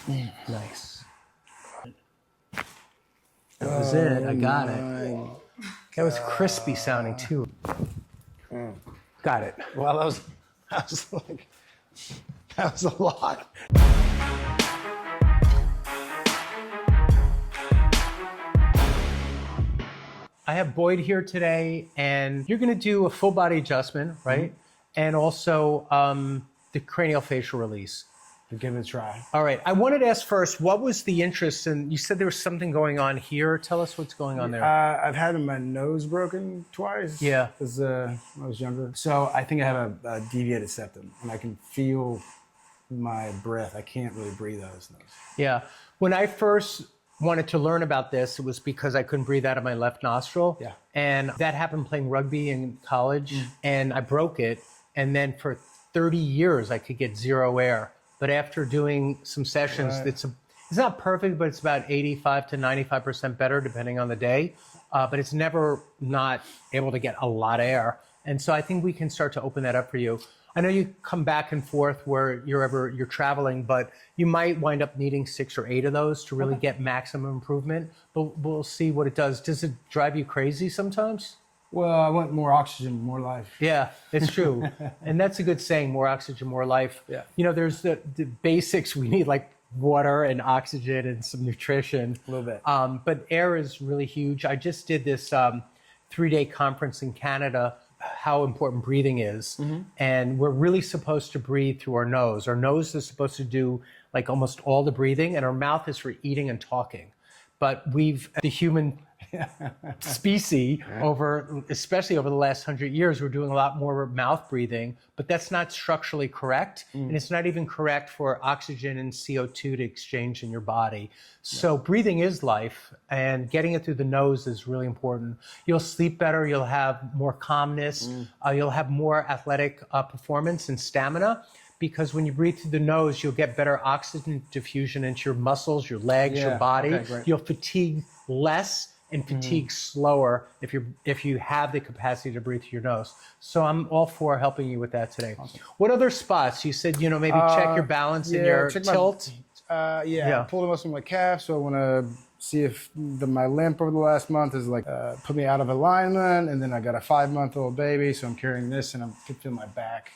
Nice. That was it. I got it. That was crispy sounding too. Got it. Well, that was like, that was a lot. I have Boyd here today, and you're going to do a full body adjustment, right? And also the cranial facial release. Give it a try. All right. I wanted to ask first, what was the interest in, you said there was something going on here. Tell us what's going on there. I've had my nose broken twice. Yeah. As when I was younger. So I think I have a deviated septum, and I can feel my breath. I can't really breathe out of this nose. Yeah. When I first wanted to learn about this, it was because I couldn't breathe out of my left nostril. Yeah. And that happened playing rugby in college, and I broke it. And then for 30 years, I could get zero air. But after doing some sessions, it's not perfect, but it's about 85 to 95% better depending on the day. But it's never not able to get a lot of air. And so I think we can start to open that up for you. I know you come back and forth where you're traveling, but you might wind up needing 6 or 8 of those to really get maximum improvement. But we'll see what it does. Does it drive you crazy sometimes? Well, I want more oxygen, more life. Yeah, it's true. And that's a good saying, more oxygen, more life. Yeah. You know, there's the basics we need, like water and oxygen and some nutrition. A little bit. But air is really huge. I just did this 3-day conference in Canada, how important breathing is. And we're really supposed to breathe through our nose. Our nose is supposed to do like almost all the breathing, and our mouth is for eating and talking. But the human species especially over the last 100 years, we're doing a lot more mouth breathing, but that's not structurally correct. And it's not even correct for oxygen and CO2 to exchange in your body. So breathing is life, and getting it through the nose is really important. You'll sleep better, you'll have more calmness, you'll have more athletic performance and stamina. Because when you breathe through the nose, you'll get better oxygen diffusion into your muscles, your legs, your body. You'll fatigue less and fatigue slower if you have the capacity to breathe through your nose. So I'm all for helping you with that today. Awesome. What other spots? You said, maybe check your balance and your tilt. I pulled a muscle in my calf, so I want to see if my limp over the last month is like put me out of alignment. And then I got a 5-month-old baby, so I'm carrying this, and I'm feeling my back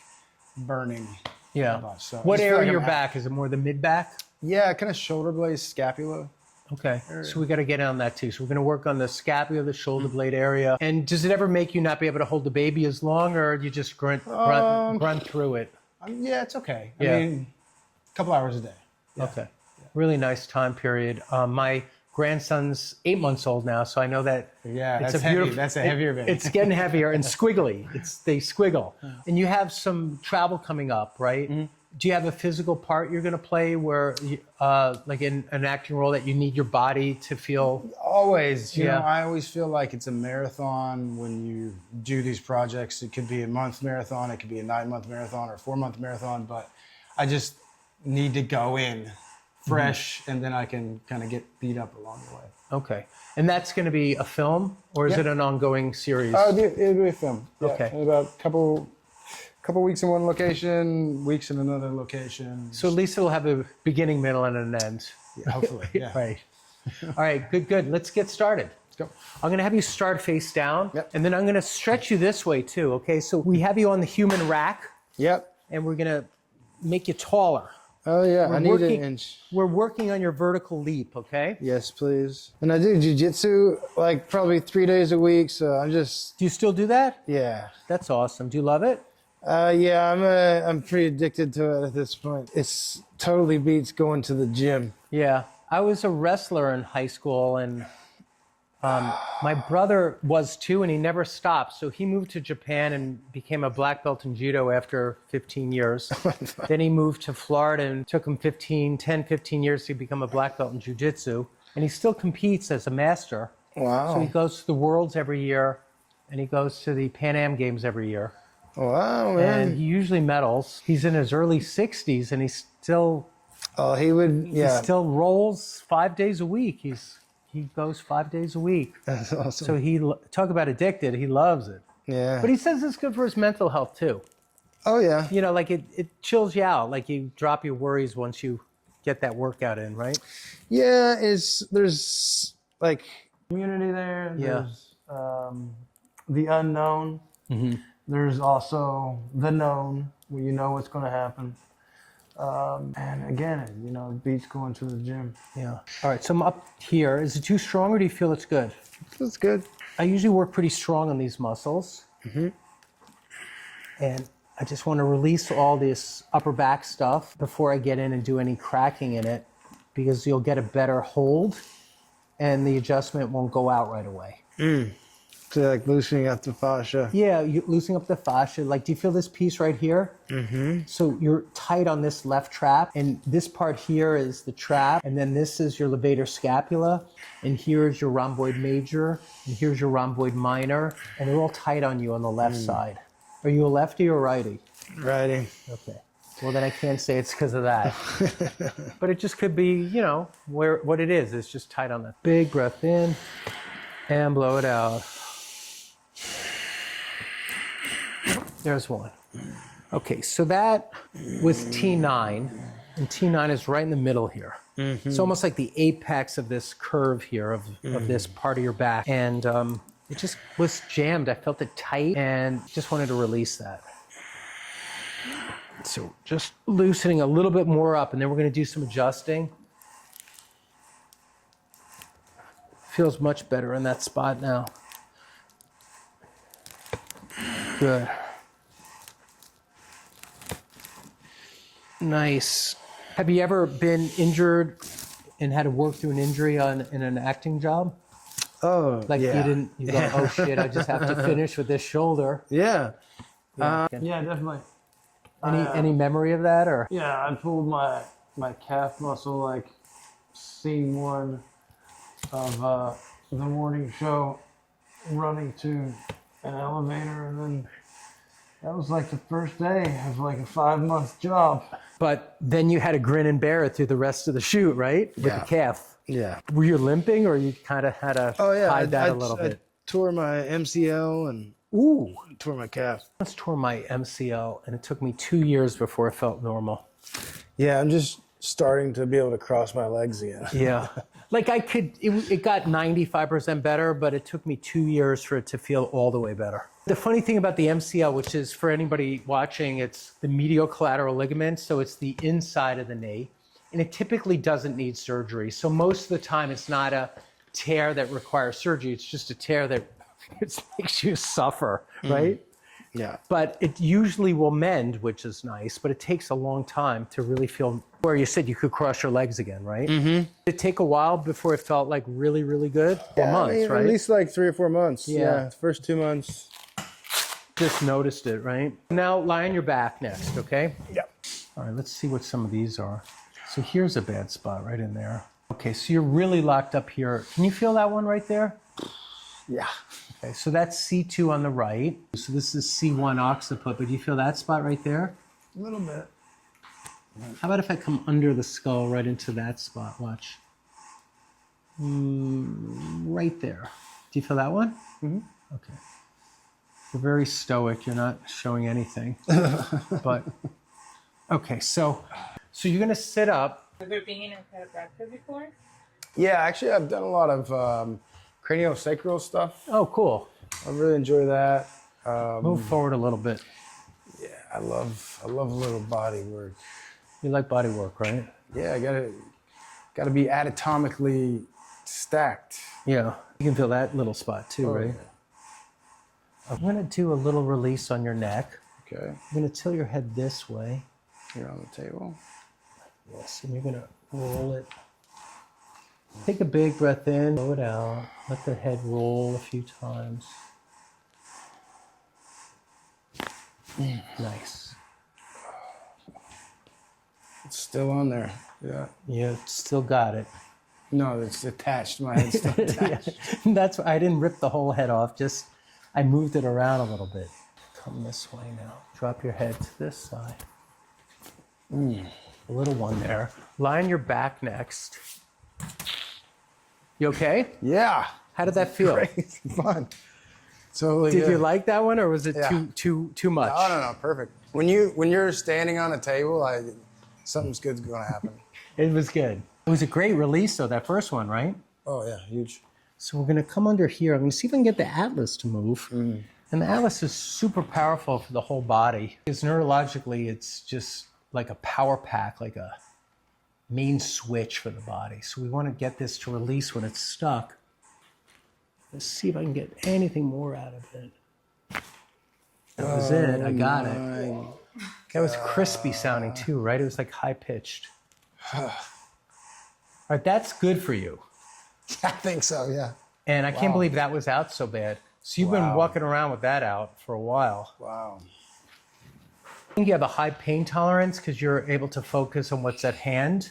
burning. Yeah. So what area of your back? Is it more the mid back? Yeah, kind of shoulder blade, scapula. Okay, so we got to get on that too. So we're going to work on the scapula, the shoulder blade area. And does it ever make you not be able to hold the baby as long, or you just grunt through it? Yeah, it's okay. I mean, a couple hours a day. Yeah. Okay, really nice time period. My grandson's 8 months old now, so I know that. Yeah, that's heavy. That's a heavier baby. It's getting heavier and squiggly. They squiggle. And you have some travel coming up, right? Do you have a physical part you're going to play where, like in an acting role, that you need your body to feel? Always. You know, I always feel like it's a marathon when you do these projects. It could be a month marathon, it could be a 9-month marathon or a 4-month marathon, but I just need to go in fresh, and then I can kind of get beat up along the way. Okay. And that's going to be a film, or is it an ongoing series? It'll be a film. Yeah. Okay. In about a couple weeks in one location, weeks in another location. So at least it'll have a beginning, middle, and an end. Yeah, hopefully. Yeah. Right. All right. Good. Let's get started. Let's go. I'm going to have you start face down. Yep. And then I'm going to stretch you this way too. Okay. So we have you on the human rack. Yep. And we're going to make you taller. Oh yeah, I need an inch. We're working on your vertical leap, okay? Yes, please. And I do jiu-jitsu like probably 3 days a week, so I'm just... Do you still do that? Yeah. That's awesome. Do you love it? Yeah, I'm pretty addicted to it at this point. It's totally beats going to the gym. Yeah. I was a wrestler in high school, and my brother was too, and he never stopped. So he moved to Japan and became a black belt in judo after 15 years. Then he moved to Florida, and it took him 10, 15 years to become a black belt in jiu-jitsu. And he still competes as a master. Wow. So he goes to the Worlds every year, and he goes to the Pan Am Games every year. Wow, man. And he usually medals. He's in his early 60s, and he's still... Oh, he would, yeah. He still rolls 5 days a week. He goes 5 days a week. That's awesome. So talk about addicted. He loves it. Yeah. But he says it's good for his mental health too. Oh yeah. You know, like it chills you out. Like you drop your worries once you get that workout in, right? Yeah, there's like community there. Yeah. There's the unknown. There's also the known, where you know what's going to happen. And again, it beats going to the gym. Yeah. All right, so I'm up here. Is it too strong or do you feel it's good? That's good. I usually work pretty strong on these muscles. And I just want to release all this upper back stuff before I get in and do any cracking in it, because you'll get a better hold and the adjustment won't go out right away. So like loosening up the fascia. Yeah, you're loosening up the fascia. Like, do you feel this piece right here? So you're tight on this left trap, and this part here is the trap, and then this is your levator scapula, and here is your rhomboid major, and here's your rhomboid minor, and they're all tight on you on the left side. Are you a lefty or righty? Righty. Okay. Well, then I can't say it's because of that. But it just could be, what it is. It's just tight on that. Big breath in and blow it out. There's one. Okay, so that was T9, and T9 is right in the middle here. It's almost like the apex of this curve here of this part of your back. And it just was jammed. I felt it tight and just wanted to release that. So just loosening a little bit more up, and then we're going to do some adjusting. Feels much better in that spot now. Good. Nice. Have you ever been injured and had to work through an injury in an acting job? Oh, Like yeah. you go, oh shit, I just have to finish with this shoulder. Yeah. Yeah. Yeah, definitely. Any memory of that, or? Yeah, I pulled my calf muscle like scene one of the morning show, running to an elevator, and then that was like the first day of like a 5-month job. But then you had to grin and bear it through the rest of the shoot, right? With the calf. Yeah. Were you limping, or you kind of had to hide that a little I bit? tore my MCL and Ooh. tore my calf. I once tore my MCL, and it took me 2 years before it felt normal. Yeah, I'm just starting to be able to cross my legs again. Yeah. Like it got 95% better, but it took me 2 years for it to feel all the way better. The funny thing about the MCL, which is for anybody watching, it's the medial collateral ligament, so it's the inside of the knee, and it typically doesn't need surgery. So most of the time it's not a tear that requires surgery, it's just a tear that it makes you suffer, right? Yeah. But it usually will mend, which is nice, but it takes a long time to really feel where you said you could cross your legs again, right? Did it take a while before it felt like really, really good? 4 months, right? At least like 3 or 4 months. Yeah. The first 2 months. Just noticed it, right? Now lie on your back next, okay? Yeah. All right, let's see what some of these are. So here's a bad spot right in there. Okay, so you're really locked up here. Can you feel that one right there? Yeah. Okay, so that's C2 on the right. So this is C1 occiput, but do you feel that spot right there? A little bit. How about if I come under the skull right into that spot? Watch. Right there. Do you feel that one? Okay. You're very stoic. You're not showing anything. But, okay, so you're going to sit up. Have you been in a chiropractor before? Yeah, actually, I've done a lot of craniosacral stuff. Oh, cool. I really enjoy that. Move forward a little bit. Yeah, I love a little body work. You like body work, right? Yeah, I gotta be anatomically stacked. Yeah. You can feel that little spot too, right? Yeah. I'm going to do a little release on your neck. Okay, I'm going to tilt your head this way. here on the table. Yes, and you're going to roll it. Take a big breath in, blow it out. Let the head roll a few times. Nice. It's still on there. Yeah. You still got it. No, it's attached. My head's still attached. That's I didn't rip the whole head off. Just I moved it around a little bit. Come this way now. Drop your head to this side. A little one there. Lie on your back next. You okay? Yeah. How did that feel? Great. Fun. Totally Did good. you like that one, or was it Yeah. too much? No, perfect. When you're standing on a table, Something's good's going to happen. It was good. It was a great release, though, that first one, right? Oh, yeah, huge. So we're going to come under here. I'm going to see if I can get the Atlas to move. And the Atlas is super powerful for the whole body. Because neurologically, it's just like a power pack, like a main switch for the body. So we want to get this to release when it's stuck. Let's see if I can get anything more out of it. That was it. I got it. That was crispy sounding too, right? It was like high pitched. All right, that's good for you. I think so, yeah. And I can't believe that was out so bad. So you've been walking around with that out for a while. Wow. I think you have a high pain tolerance because you're able to focus on what's at hand.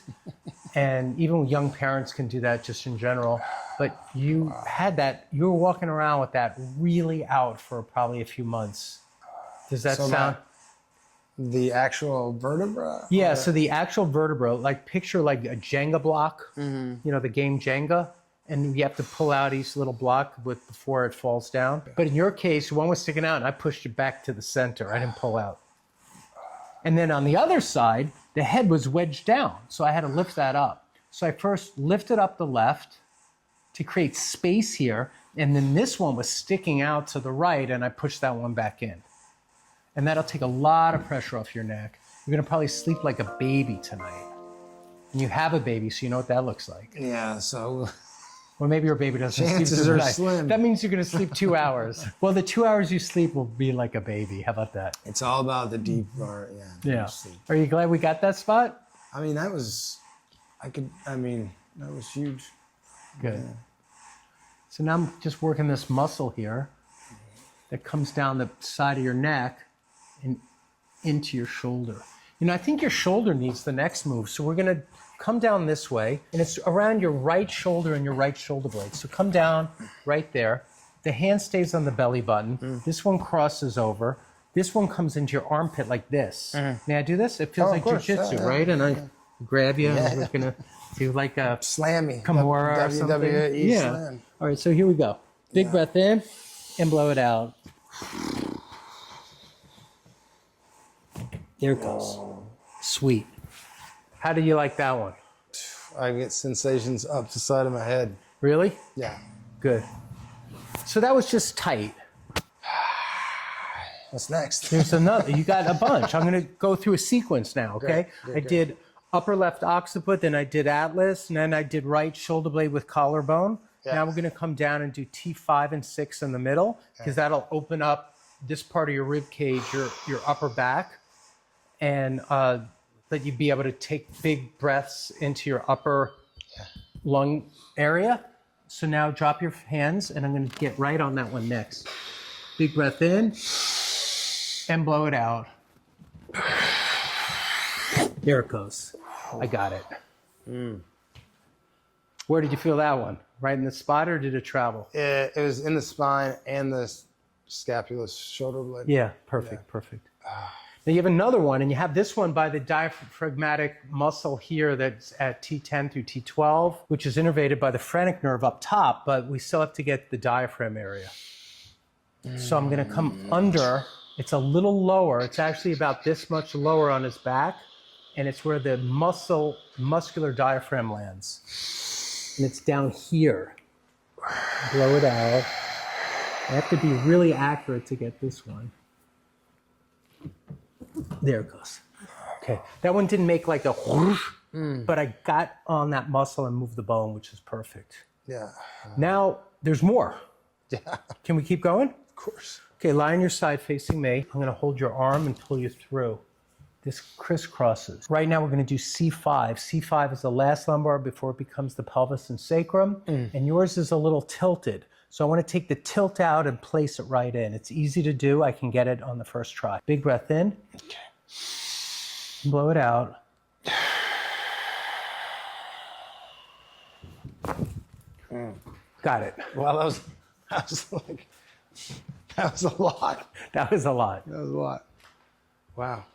And even young parents can do that just in general. But you had that, you were walking around with that really out for probably a few months. Does that sound? The actual vertebra? Yeah, so the actual vertebra, like picture like a Jenga block, you know, the game Jenga, and you have to pull out each little block before it falls down. But in your case, one was sticking out and I pushed it back to the center. I didn't pull out. And then on the other side, the head was wedged down. So I had to lift that up. So I first lifted up the left to create space here. And then this one was sticking out to the right and I pushed that one back in. And that'll take a lot of pressure off your neck. You're gonna probably sleep like a baby tonight. And you have a baby, so you know what that looks like. Yeah, so... Well, maybe your baby doesn't sleep Chances through are the night. slim. That means you're gonna sleep 2 hours. Well, the 2 hours you sleep will be like a baby. How about that? It's all about the deep part, Yeah. sleep. Are you glad we got that spot? I mean, that was... that was huge. Good. Yeah. So now I'm just working this muscle here that comes down the side of your neck and into your shoulder. You know, I think your shoulder needs the next move. So we're gonna come down this way, and it's around your right shoulder and your right shoulder blade. So come down right there. The hand stays on the belly button. This one crosses over. This one comes into your armpit like this. May I do this? It feels like jujitsu, right? And I grab you, and we're gonna do like a Slam me. Kimura or something. WWE slam. All right, so here we go. Big breath in and blow it out. There it goes. Sweet. How do you like that one? I get sensations up the side of my head. Really? Yeah. Good. So that was just tight. What's next? There's another. You got a bunch. I'm going to go through a sequence now, okay? Great. I did upper left occiput, then I did Atlas, and then I did right shoulder blade with collarbone. Yeah. Now we're going to come down and do T5 and 6 in the middle, because that'll open up this part of your rib cage, your upper back, and that you'd be able to take big breaths into your upper lung area. So now drop your hands, and I'm going to get right on that one next. Big breath in, and blow it out. There it goes. I got it. Where did you feel that one? Right in the spot, or did it travel? It was in the spine and the scapula shoulder blade. Yeah, perfect, perfect. Now you have another one, and you have this one by the diaphragmatic muscle here that's at T10 through T12, which is innervated by the phrenic nerve up top, but we still have to get the diaphragm area. So I'm going to come under. It's a little lower. It's actually about this much lower on his back, and it's where the muscular diaphragm lands. And it's down here. Blow it out. I have to be really accurate to get this one. There it goes. Okay, that one didn't make like a whoosh, but I got on that muscle and moved the bone, which is perfect. Yeah. Now, there's more. Yeah. Can we keep going? Of course. Okay, lie on your side facing me. I'm gonna hold your arm and pull you through. This crisscrosses. Right now we're gonna do C5. C5 is the last lumbar before it becomes the pelvis and sacrum, and yours is a little tilted. So I wanna take the tilt out and place it right in. It's easy to do. I can get it on the first try. Big breath in. Okay. Blow it out. Got it. Well, that was a lot. That was a lot. That was a lot. Wow.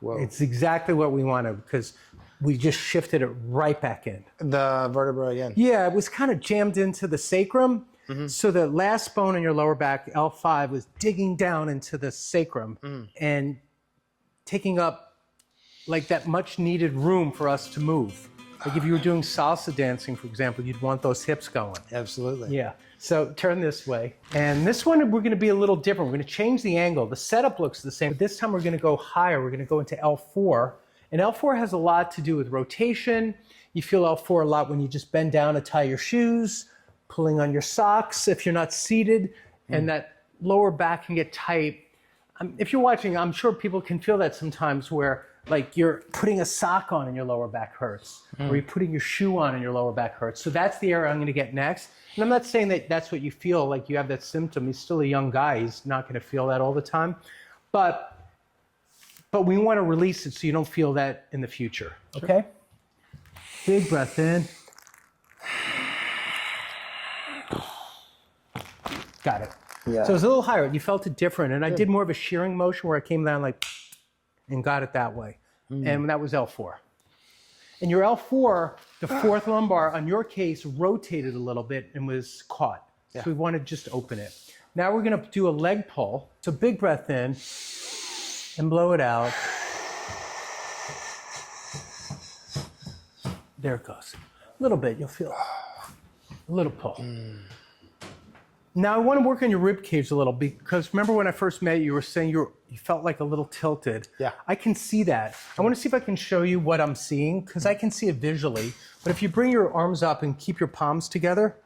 Whoa. It's exactly what we wanted because we just shifted it right back in. The vertebra again. Yeah, it was kind of jammed into the sacrum. So the last bone in your lower back, L5, was digging down into the sacrum and taking up like that much needed room for us to move. Like if you were doing salsa dancing, for example, you'd want those hips going. Absolutely. Yeah. So turn this way. And this one, we're going to be a little different. We're going to change the angle. The setup looks the same, but this time we're going to go higher. We're going to go into L4. And L4 has a lot to do with rotation. You feel L4 a lot when you just bend down to tie your shoes, pulling on your socks if you're not seated, and that lower back can get tight. If you're watching, I'm sure people can feel that sometimes where like you're putting a sock on and your lower back hurts, or you're putting your shoe on and your lower back hurts. So that's the area I'm going to get next. And I'm not saying that that's what you feel, like you have that symptom. He's still a young guy. He's not going to feel that all the time. But we want to release it so you don't feel that in the future, okay? Big breath in. Got it. Yeah. So it was a little higher. You felt it different. And I did more of a shearing motion where I came down like, and got it that way. And that was L4. And your L4, the fourth lumbar, on your case, rotated a little bit and was caught. So we want to just open it. Now we're going to do a leg pull. So big breath in and blow it out. There it goes. A little bit, you'll feel a little pull. Now I want to work on your rib cage a little because remember when I first met you, you were saying you felt like a little tilted. Yeah. I can see that. I want to see if I can show you what I'm seeing because I can see it visually. But if you bring your arms up and keep your palms together,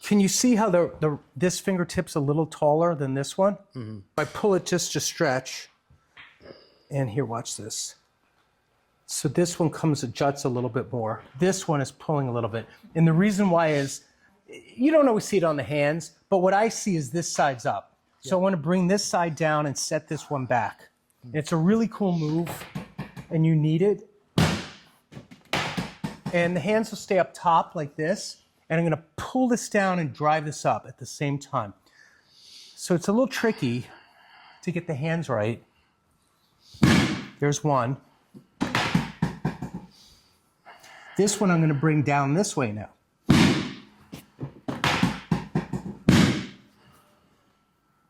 can you see how this fingertip's a little taller than this one? I pull it just to stretch. And here, watch this. So this one juts a little bit more. This one is pulling a little bit. And the reason why is, you don't always see it on the hands, but what I see is this side's up. So I want to bring this side down and set this one back. And it's a really cool move, and you need it. And the hands will stay up top like this, and I'm going to pull this down and drive this up at the same time. So it's a little tricky to get the hands right. There's one. This one I'm going to bring down this way now.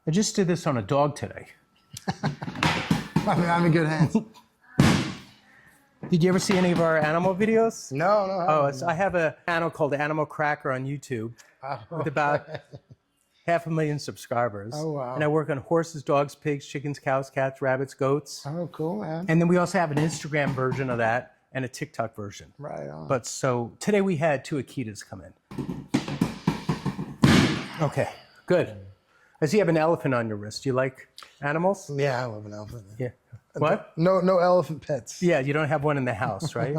I just did this on a dog today. I'm in good hands. Did you ever see any of our animal videos? No. I have an channel called Animal Cracker on YouTube with about 500,000 subscribers. Oh, wow. And I work on horses, dogs, pigs, chickens, cows, cats, rabbits, goats. Oh, cool, man. And then we also have an Instagram version of that and a TikTok version. Right on. But so today we had 2 Akitas come in. Okay, good. I see you have an elephant on your wrist. Do you like animals? Yeah, I love an elephant. Yeah. What? No elephant pets. Yeah, you don't have one in the house, right?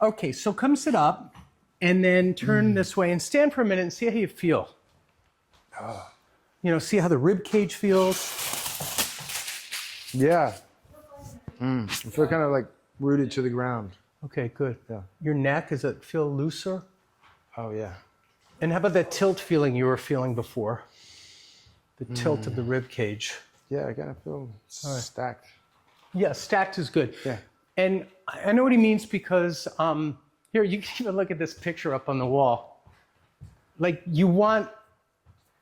Okay, so come sit up and then turn this way and stand for a minute and see how you feel. You know, see how the rib cage feels. Yeah. I feel kind of like rooted to the ground. Okay, good. Yeah. Your neck, does it feel looser? Oh, yeah. And how about that tilt feeling you were feeling before? The tilt of the rib cage. Yeah, I kind of feel stacked. Yeah, stacked is good. Yeah. And I know what he means because here, you can even look at this picture up on the wall. Like you want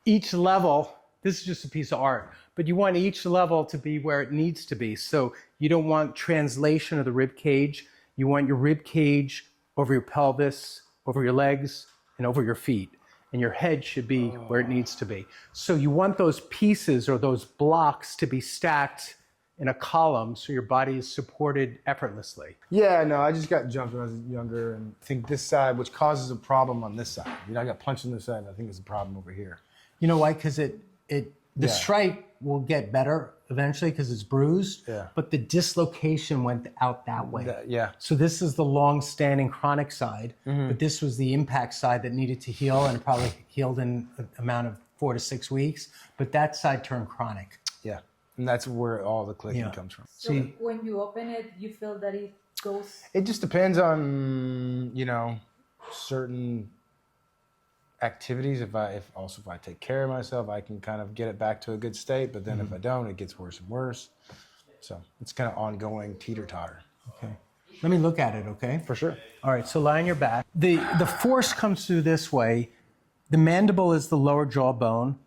each level, this is just a piece of art, but you want each level to be where it needs to be. So you don't want translation of the rib cage. You want your rib cage over your pelvis, over your legs, and over your feet. And your head should be where it needs to be. So you want those pieces or those blocks to be stacked in a column so your body is supported effortlessly. Yeah, no, I just got jumped when I was younger, and I think this side, which causes a problem on this side. You know, I got punched on this side, and I think it's a problem over here. You know why? Because the stripe will get better eventually because it's bruised, but the dislocation went out that way. So this is the long-standing chronic side, but this was the impact side that needed to heal, and it probably healed in an amount of 4 to 6 weeks, but that side turned chronic. Yeah, and that's where all the clicking comes from. So when you open it, you feel that it goes... It just depends on, you know, certain activities. If I take care of myself, I can kind of get it back to a good state, but then if I don't, it gets worse and worse. So it's kind of ongoing teeter-totter. Okay. Let me look at it, okay? For sure. All right, so lie on your back. The force comes through this way. The mandible is the lower jaw bone.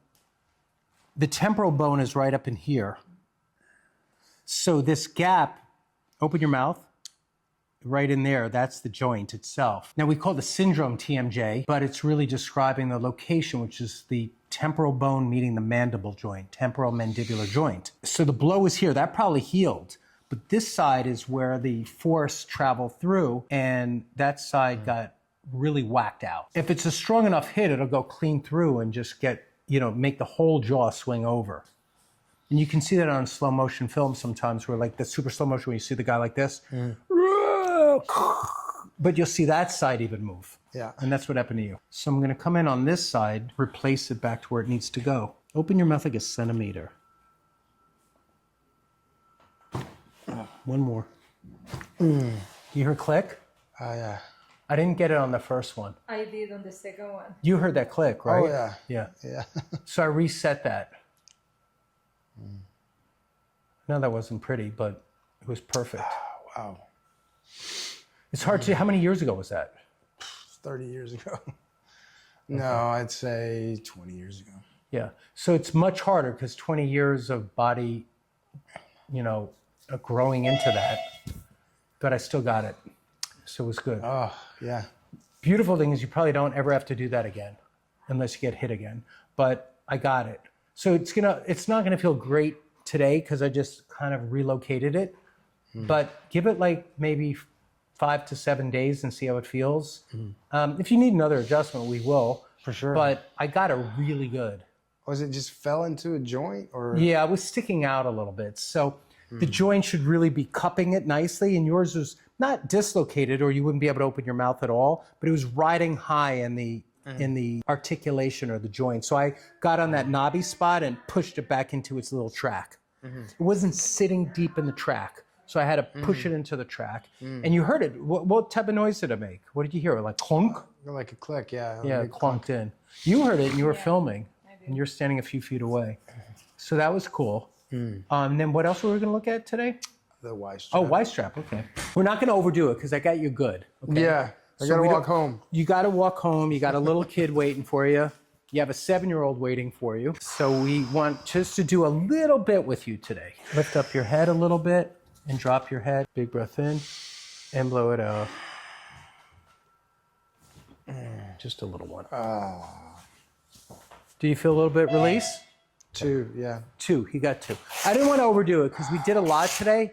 The temporal bone is right up in here. So this gap Open your mouth. Right in there, that's the joint itself. Now, we call the syndrome TMJ, but it's really describing the location, which is the temporal bone meeting the mandible joint, temporal mandibular joint. So the blow is here. That probably healed. But this side is where the force traveled through, and that side got really whacked out. If it's a strong enough hit, it'll go clean through and just get, make the whole jaw swing over. And you can see that on slow motion film sometimes, where like the super slow motion, when you see the guy like this, but you'll see that side even move. Yeah. And that's what happened to you. So I'm going to come in on this side, replace it back to where it needs to go. Open your mouth like a centimeter. One more. You hear a click? Oh, yeah. I didn't get it on the first one. I did on the second one. You heard that click, right? Oh, yeah. Yeah. Yeah. So I reset that. No, that wasn't pretty, but it was perfect. Wow. It's hard to, how many years ago was that? 30 years ago. No, I'd say 20 years ago. Yeah. So it's much harder because 20 years of body, growing into that, but I still got it. So it was good. Oh, yeah. Beautiful thing is you probably don't ever have to do that again unless you get hit again, but I got it. So it's not gonna feel great today because I just kind of relocated it, but give it like maybe 5 to 7 days and see how it feels. If you need another adjustment, we will. For sure. But I got it really good. Was it just fell into a joint or? Yeah, it was sticking out a little bit. So the joint should really be cupping it nicely, and yours was not dislocated or you wouldn't be able to open your mouth at all, but it was riding high in the articulation or the joint. So I got on that knobby spot and pushed it back into its little track. It wasn't sitting deep in the track. So I had to push it into the track. And you heard it. What type of noise did it make? What did you hear? Like clunk? Like a click, yeah. Yeah, it clunked in. You heard it and you were filming. And you're standing a few feet away. So that was cool. And then what else were we going to look at today? The Y strap. Oh, Y strap. Okay. We're not going to overdo it because I got you good. Okay? Yeah. I got to walk home. You got to walk home. You got a little kid waiting for you. You have a 7-year-old waiting for you. So we want just to do a little bit with you today. Lift up your head a little bit and drop your head. Big breath in and blow it out. Just a little one. Do you feel a little bit release? 2, yeah. 2. He got 2. I didn't want to overdo it because we did a lot today.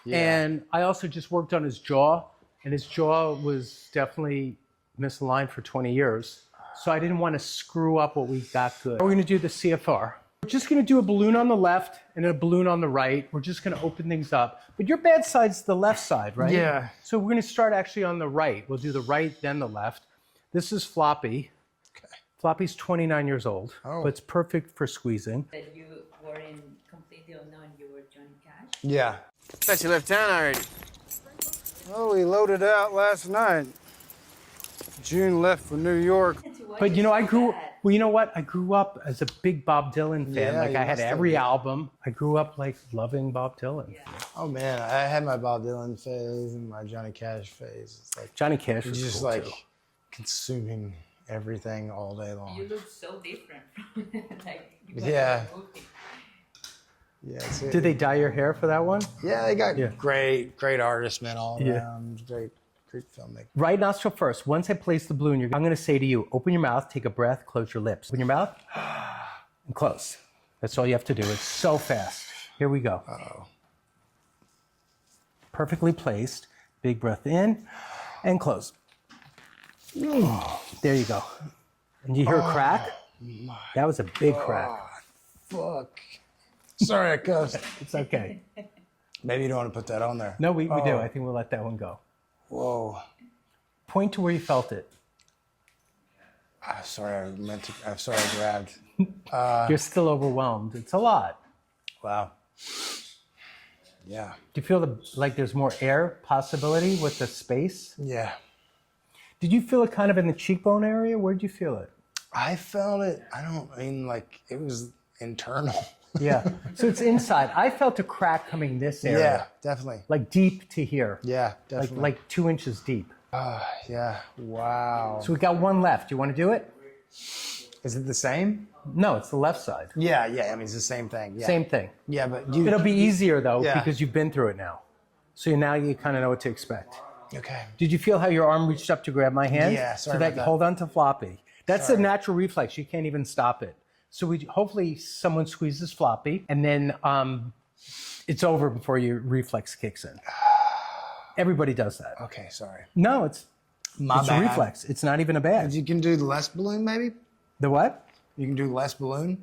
Yeah. And I also just worked on his jaw. And his jaw was definitely misaligned for 20 years. So I didn't want to screw up what we got good. We're going to do the CFR. We're just going to do a balloon on the left and a balloon on the right. We're just going to open things up. But your bad side's the left side, right? Yeah. So we're going to start actually on the right. We'll do the right, then the left. This is Floppy. Okay. Floppy's 29 years old, but it's perfect for squeezing. That you weren't completely unknown, you were Johnny Cash? Yeah. Bet you left town already. Oh, we loaded out last night. June left for New York. But I well, you know what? I grew up as a big Bob Dylan fan. Yeah, Like you I had must have every been. album. I grew up like loving Bob Dylan. Yeah. Oh man, I had my Bob Dylan phase and my Johnny Cash phase. It's like Johnny Cash you're was just cool like too. consuming everything all day long. You look so different from like you were Yeah. in a movie. Yeah. It's, Did they dye your hair for that one? Yeah, they got Yeah. great artists, man, all Yeah. around. Great filmmaking. Right nostril first. Once I place the balloon, I'm going to say to you, open your mouth, take a breath, close your lips. Open your mouth and close. That's all you have to do. It's so fast. Here we go. Uh-oh. Perfectly placed. Big breath in and close. There you go. And you hear a crack? That was a big crack. Fuck. Sorry, I cussed. It's okay. Maybe you don't want to put that on there. No, we do. I think we'll let that one go. Whoa. Point to where you felt it. I'm sorry, I'm sorry I grabbed. You're still overwhelmed. It's a lot. Wow. Yeah. Do you feel like there's more air possibility with the space? Yeah. Did you feel it kind of in the cheekbone area? Where did you feel it? I felt it. Like it was internal. Yeah. So it's inside. I felt a crack coming this area. Yeah, definitely. Like deep to here. Yeah, definitely. Like 2 inches deep. Yeah. Wow. So we got one left. You want to do it? Is it the same? No, it's the left side. Yeah. I mean, it's the same thing. Yeah. Same thing. Yeah, but you. It'll be easier though Yeah. because you've been through it now. So now you kind of know what to expect. Okay. Did you feel how your arm reached up to grab my hand? Yeah, sorry So that, about that. hold on to floppy. That's a natural reflex. You can't even stop it. So hopefully someone squeezes floppy, and then it's over before your reflex kicks in. Everybody does that. Okay, sorry. No, it's bad. a reflex. It's not even a badge. You can do less balloon, maybe? The what? You can do less balloon?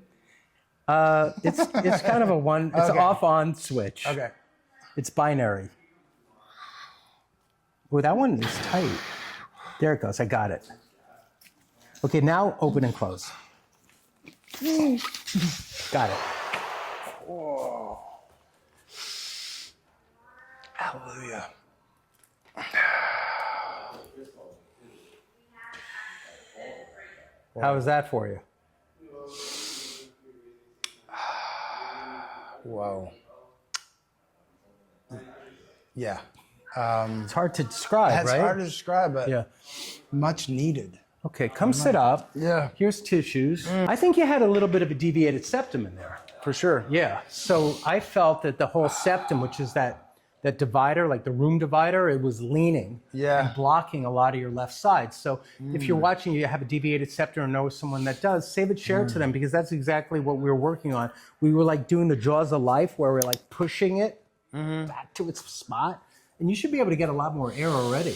It's kind of a one. It's Okay. an off-on switch. Okay. It's binary. Oh, that one is tight. There it goes. I got it. Okay, now open and close. Got it. Whoa. Hallelujah. How was that for you? Whoa. Yeah. It's hard to describe, That's right? hard to describe, but Yeah. much needed. Okay, come sit up. Yeah. Here's tissues. I think you had a little bit of a deviated septum in there. For sure. Yeah. So I felt that the whole septum, which is that divider, like the room divider, it was leaning and blocking a lot of your left side. So if you're watching, you have a deviated septum or know someone that does, save it, share it to them, because that's exactly what we were working on. We were like doing the jaws of life where we're like pushing it back to its spot. And you should be able to get a lot more air already.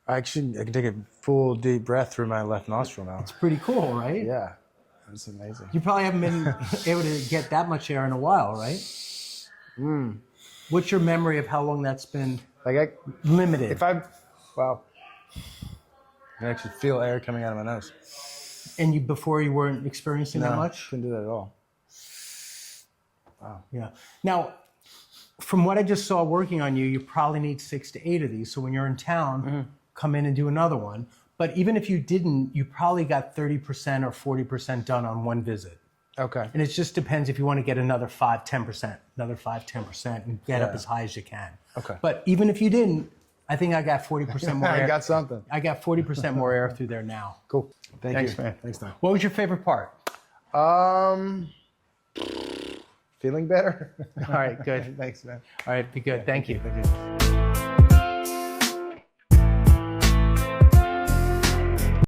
I can take a full deep breath through my left nostril now. It's pretty cool, right? Yeah. That's amazing. You probably haven't been able to get that much air in a while, right? What's your memory of how long that's been Like limited? wow. I can actually feel air coming out of my nose. And before you weren't experiencing that No, much? couldn't do that at all. Yeah. Now, from what I just saw working on you, you probably need 6 to 8 of these. So when you're in town, come in and do another one. But even if you didn't, you probably got 30% or 40% done on one visit. Okay. And it just depends if you want to get another 5, 10%, another 5, 10%, and get up as high as you can. Okay. But even if you didn't, I think I got 40% more air. I got something. I got 40% more air through there now. Cool. Thanks, man. Thanks, Tom. What was your favorite part? Feeling better? All right, good. Thanks, man. All right, be good. Thank you. Thank you.